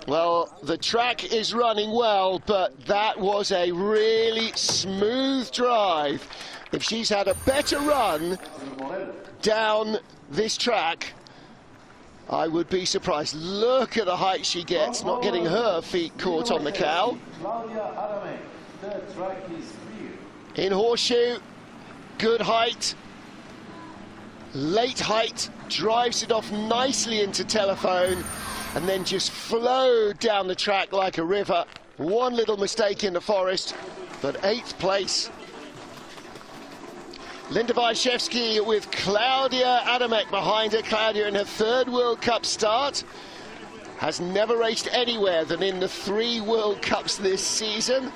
Well, the track is running well, but that was a really smooth drive. If she's had a better run down this track, I would be surprised. Look at the height she gets, not getting her feet caught on the cow. In Horseshoe, good height, late height, drives it off nicely into Telephone, and then just flowed down the track like a river. One little mistake in the forest, but 8th place. Linda Wyszewski with Klaudia Adamek behind her. Klaudia in her 3rd World Cup start. Has never raced anywhere than in the 3 World Cups this season.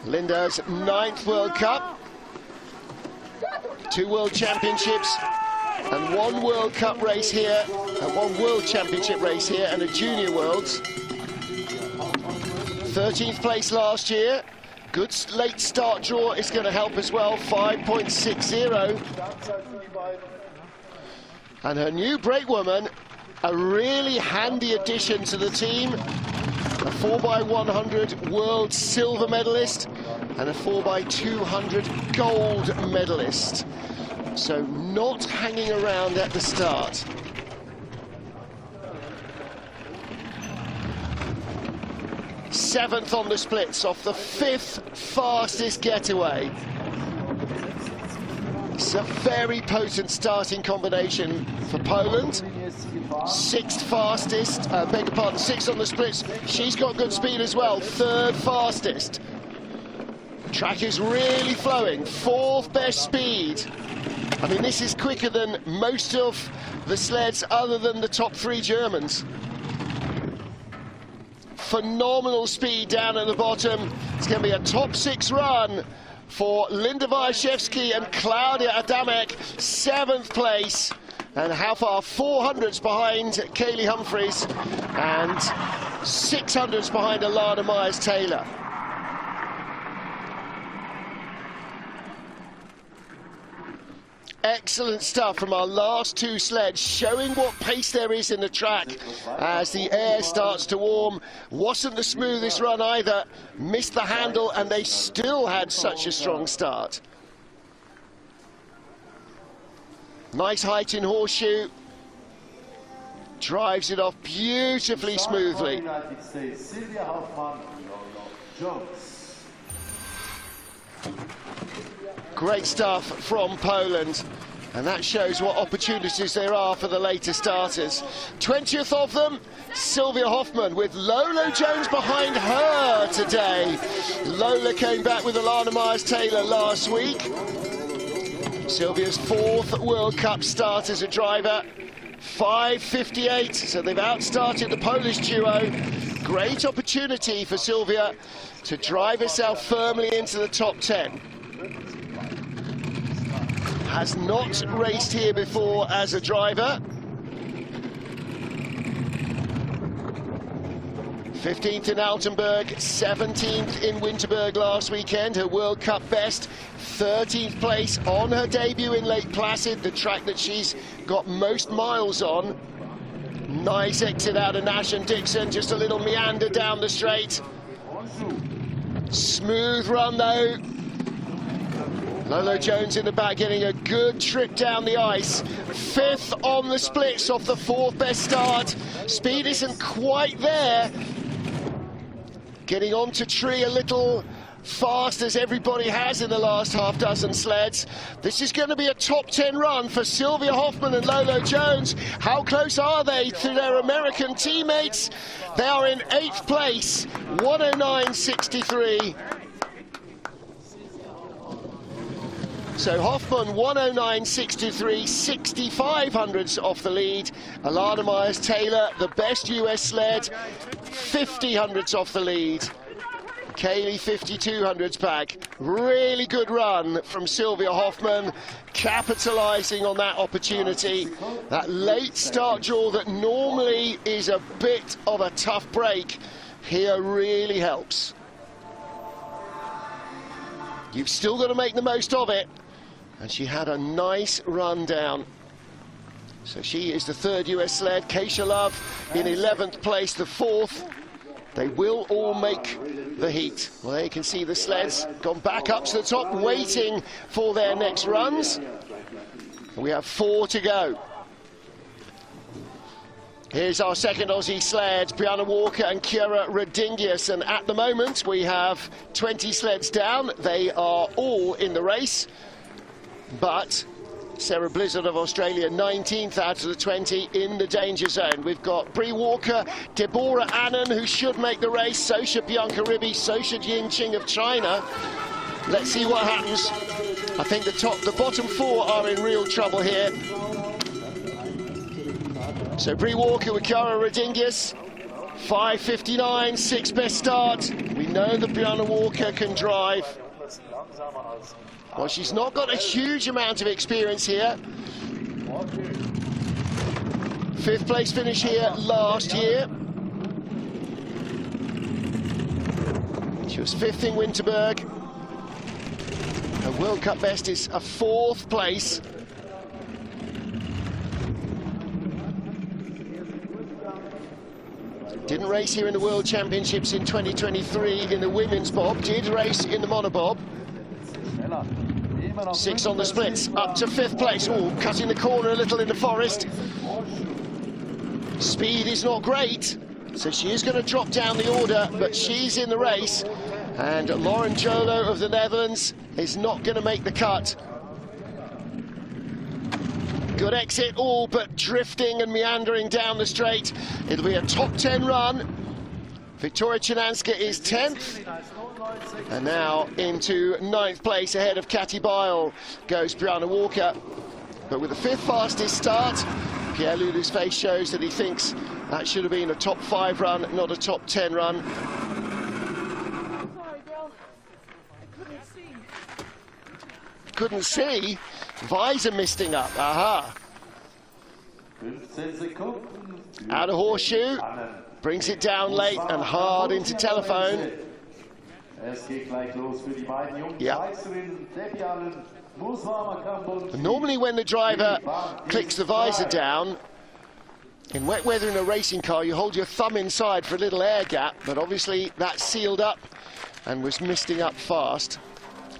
Linda's 9th World Cup. 2 World Championships. and one World Cup race here, and one World Championship race here, and a Junior Worlds. 13th place last year. Good late start draw is going to help as well, 5.60. And her new brakewoman, a really handy addition to the team. A 4x100 world silver medalist and a 4x200 gold medalist. So not hanging around at the start. Seventh on the splits off the 5th fastest getaway. It's a very potent starting combination for Poland. 6th fastest, beg your pardon, 6th on the splits. She's got good speed as well, 3rd fastest. Track is really flowing, 4th best speed. I mean, this is quicker than most of the sleds other than the top 3 Germans. Phenomenal speed down at the bottom. It's going to be a top 6 run for Linda Wyszewski and Claudia Adamek, 7th place. And how far? 400s behind Kaylee Humphries and 600s behind Alana Myers-Taylor. Excellent stuff from our last 2 sleds, showing what pace there is in the track as the air starts to warm. Wasn't the smoothest run either, missed the handle, and they still had such a strong start. Nice height in horseshoe, drives it off beautifully smoothly. Great stuff from Poland, and that shows what opportunities there are for the later starters. 20th of them, Sylvia Hoffman, with Lola Jones behind her today. Lola came back with Alana Myers-Taylor last week. Sylvia's 4th World Cup start as a driver, 5:58, so they've outstarted the Polish duo. Great opportunity for Sylvia to drive herself firmly into the top 10. Has not raced here before as a driver. 15th in Altenburg, 17th in Winterberg last weekend, her World Cup best. 13th place on her debut in Lake Placid, the track that she's got most miles on. Nice exit out of Nash and Dixon, just a little meander down the straight. Smooth run though. Lolo Jones in the back getting a good trip down the ice. 5th on the splits off the 4th best start. Speed isn't quite there. Getting onto tree a little fast as everybody has in the last half dozen sleds. This is going to be a top 10 run for Sylvia Hoffman and Lolo Jones. How close are they to their American teammates? They are in 8th place, 109.63. So Hoffman 109.63, 65 hundredths off the lead. Alana Myers-Taylor, the best US sled, 50 hundredths off the lead. Kaylee 52 hundredths back. Really good run from Sylvia Hoffman, capitalising on that opportunity. That late start draw that normally is a bit of a tough break here really helps. You've still got to make the most of it. And she had a nice run down. So she is the 3rd US sled. Keisha Love in 11th place, the 4th. They will all make the heat. Well, there you can see the sleds gone back up to the top, waiting for their next runs. And we have 4 to go. Here's our second Aussie sled, Brianna Walker and Kiara Rodingius. And at the moment, we have 20 sleds down. They are all in the race. But Sarah Blizzard of Australia, 19th out of the 20 in the danger zone. We've got Bree Walker, Deborah Annan, who should make the race. So should Bianca Ribby, so should Ying Qing of China. Let's see what happens. I think the bottom 4 are in real trouble here. So Bree Walker with Kiara Rodingius, 5:59, 6th best start. We know that Brianna Walker can drive. Well, she's not got a huge amount of experience here. Fifth place finish here last year. She was fifth in Winterberg. Her World Cup best is a fourth place. Didn't race here in the World Championships in 2023 in the women's bob. Did race in the monobob. Six on the splits, up to fifth place. Oh, cutting the corner a little in the forest. Speed is not great, so she is going to drop down the order, but she's in the race. And Lauren Jolo of the Netherlands is not going to make the cut. Good exit, all but drifting and meandering down the straight. It'll be a top 10 run. Victoria Chinanska is 10th. And now into 9th place ahead of Katy Bile goes Brianna Walker. But with the 5th fastest start, Pierre Lulu's face shows that he thinks that should have been a top 5 run, not a top 10 run. Sorry, girl. I couldn't see. Couldn't see. Visor misting up. Aha. 15 Sekunden. Out of horseshoe. Brings it down late and hard into telephone. Es geht gleich los für die beiden jungen Yeah. Schweizerinnen, Debbie Allen, Moritz-Celerina Campbell. Normally when the driver clicks the visor down, in wet weather in a racing car, you hold your thumb inside for a little air gap, but obviously that sealed up and was misting up fast.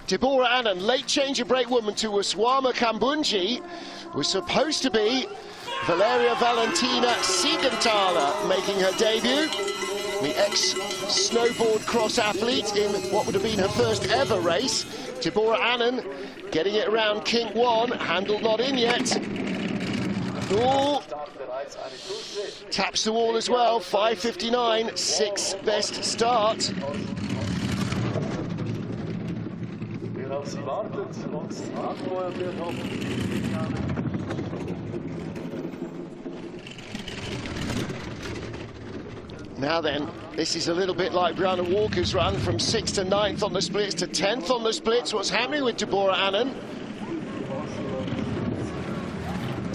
Deborah Annan, late change of brake woman to Uswama Kambunji, was supposed to be Valeria Valentina Siegenthaler making her debut. The ex-snowboard cross athlete in what would have been her first ever race. Deborah Annan getting it around kink 1, handle not in yet. Ooh. Taps the wall as well, 5:59, 6th best start. Now then, this is a little bit like Brianna Walker's run, from 6th to 9th on the splits to 10th on the splits. What's happening with Deborah Annan?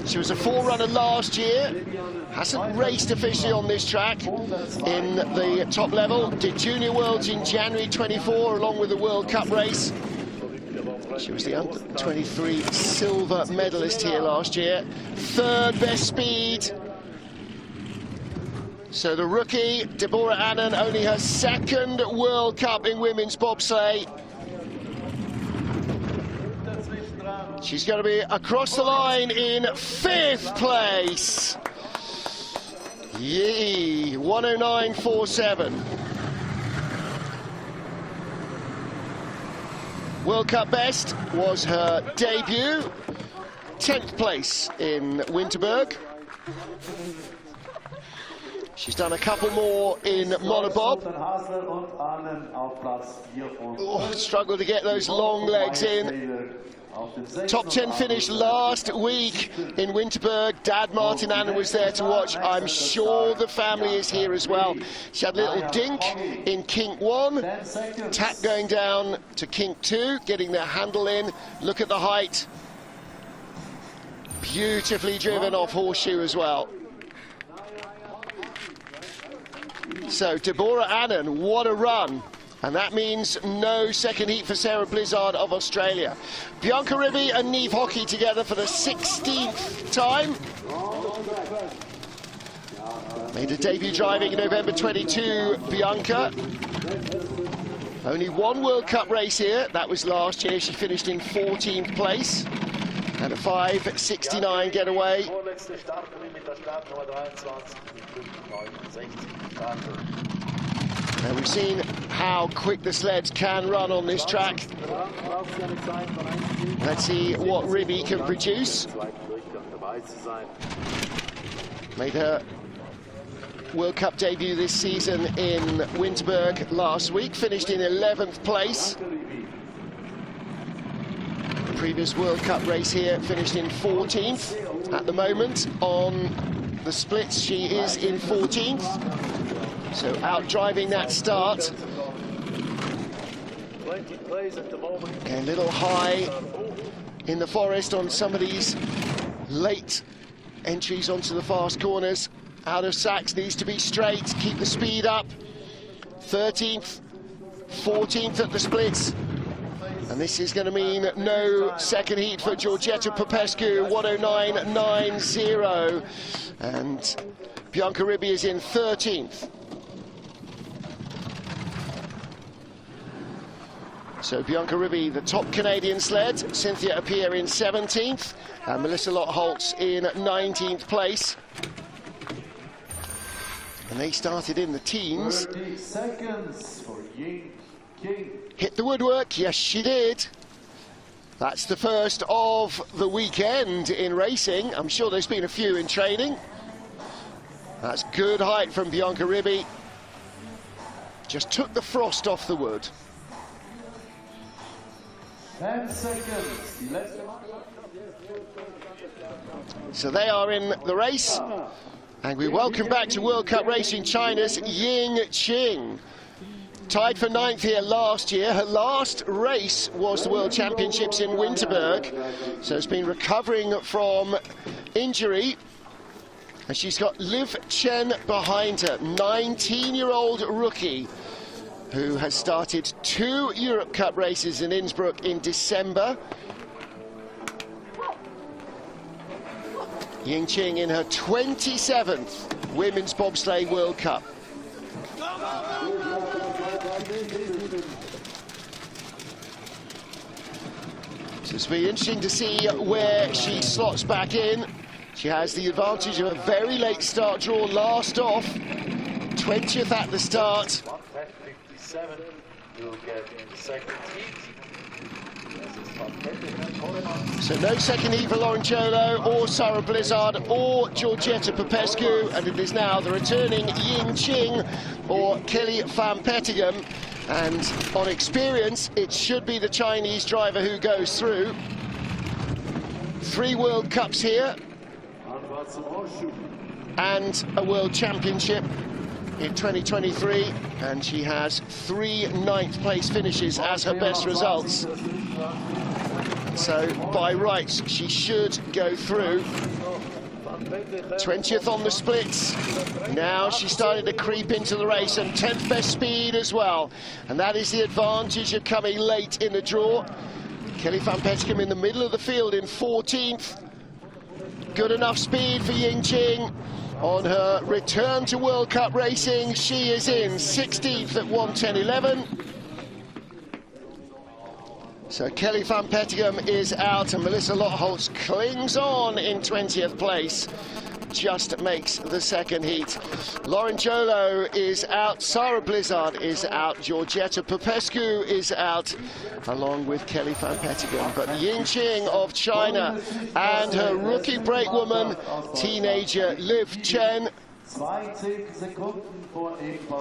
She was a forerunner last year, hasn't raced officially on this track in the top level. Did Junior Worlds in January 24 along with the World Cup race. She was the under-23 silver medalist here last year. 3rd best speed. So the rookie, Deborah Annan, only her 2nd World Cup in women's bobsleigh. She's going to be across the line in 5th place. Yee, 109.47. World Cup best was her debut. 10th place in Winterberg. She's done a couple more in monobob. Oh, struggled to get those long legs in. Top 10 finish last week in Winterberg. Dad Martin Annan was there to watch. I'm sure the family is here as well. She had a little dink in kink 1. Tap going down to kink 2, getting the handle in. Look at the height. Beautifully driven off horseshoe as well. So Deborah Annan, what a run. And that means no second heat for Sarah Blizzard of Australia. Bianca Ribby and Niamh Hockey together for the 16th time. Made a debut driving in November 22, Bianca. Only one World Cup race here, that was last year. She finished in 14th place. And a 5:69 getaway. Now we've seen how quick the sleds can run on this track. Let's see what Ribby can produce. Made her World Cup debut this season in Winterberg last week, finished in 11th place. The previous World Cup race here finished in 14th. At the moment, on the splits, she is in 14th. So out driving that start. A little high in the forest on some of these late entries onto the fast corners. Out of Sachs, needs to be straight, keep the speed up. 13th, 14th at the splits. And this is going to mean no second heat for Georgeta Popescu, 109.90. And Bianca Ribbi is in 13th. So Bianca Ribbi, the top Canadian sled, Cynthia Appiah in 17th, and Melissa Lott-Holtz in 19th place. And they started in the teens. 30 seconds for Ying King. Hit the woodwork, yes she did. That's the first of the weekend in racing. I'm sure there's been a few in training. That's good height from Bianca Ribbi. Just took the frost off the wood. 10 seconds. So they are in the race. And we welcome back to World Cup Racing China's Ying Qing. Tied for 9th here last year. Her last race was the World Championships in Winterberg. So it's been recovering from injury. And she's got Liv Chen behind her, 19-year-old rookie who has started 2 Europe Cup races in Innsbruck in December. Ying Qing in her 27th Women's Bobsleigh World Cup. So it's be interesting to see where she slots back in. She has the advantage of a very late start draw, last off, 20th at the start. 1:57, you'll get in the second heat. So no second heat for Lauren Jolo or Sarah Blizzard or Georgeta Popescu, and it is now the returning Ying Qing or Kelly van Petegem. And on experience, it should be the Chinese driver who goes through. 3 World Cups here and a World Championship in 2023, and she has 3 9th place finishes as her best results. So by rights, she should go through. 20th on the splits. Now she started to creep into the race, and 10th best speed as well. And that is the advantage of coming late in the draw. Kelly van Petegem in the middle of the field in 14th. Good enough speed for Ying Qing. On her return to World Cup racing, she is in 16th at 1:10.11. So Kelly van Petegem is out, and Melissa Lott-Holtz clings on in 20th place. Just makes the second heat. Lauren Jolo is out, Sarah Blizzard is out, Georgeta Popescu is out, along with Kelly van Petegem. But Ying Qing of China and her rookie brakewoman, teenager Liv Chen,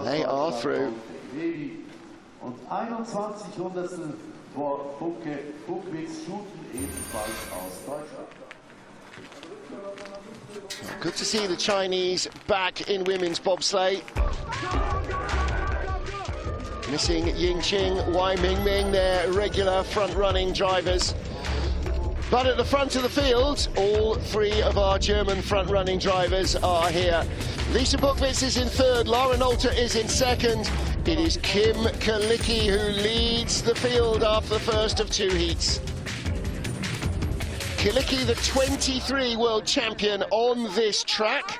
they are through. Und 21 Hundertstel vor Buckwitz Schuten ebenfalls aus Deutschland. Good to see the Chinese back in women's bobsleigh. Missing Ying Qing, Wai Mingming, their regular front-running drivers. But at the front of the field, all 3 of our German front-running drivers are here. Lisa Buchwitz is in 3rd, Lauren Alter is in 2nd. It is Kim Kalicki who leads the field after the first of 2 heats. Kalicki, the 23 world champion on this track,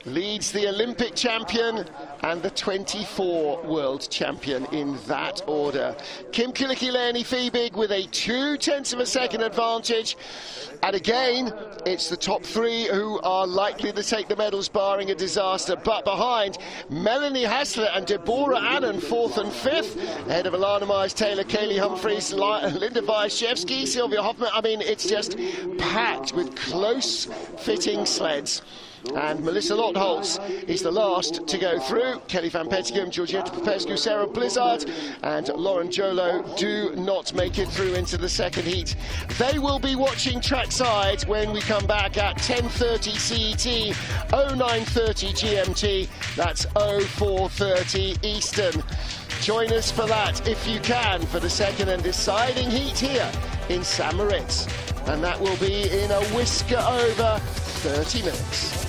leads the Olympic champion and the 24 world champion in that order. Kim Kalicki, Leonie Fiebig with a 0.2 of a second advantage. And again, it's the top 3 who are likely to take the medals, barring a disaster. But behind, Melanie Hassler and Deborah Annan, 4th and 5th, ahead of Alana Myers-Taylor, Kaylee Humphries, Linda Wyszewski, Sylvia Hoffman. I mean, it's just packed with close-fitting sleds. And Melissa Lott-Holtz is the last to go through. Kelly van Petegem, Georgeta Popescu, Sarah Blizzard and Lauren Jolo do not make it through into the second heat. They will be watching trackside when we come back at 10:30 CET, 09:30 GMT, that's 04:30 Eastern. Join us for that if you can, for the second and deciding heat here in St. Moritz, and that will be in a whisker over 30 minutes.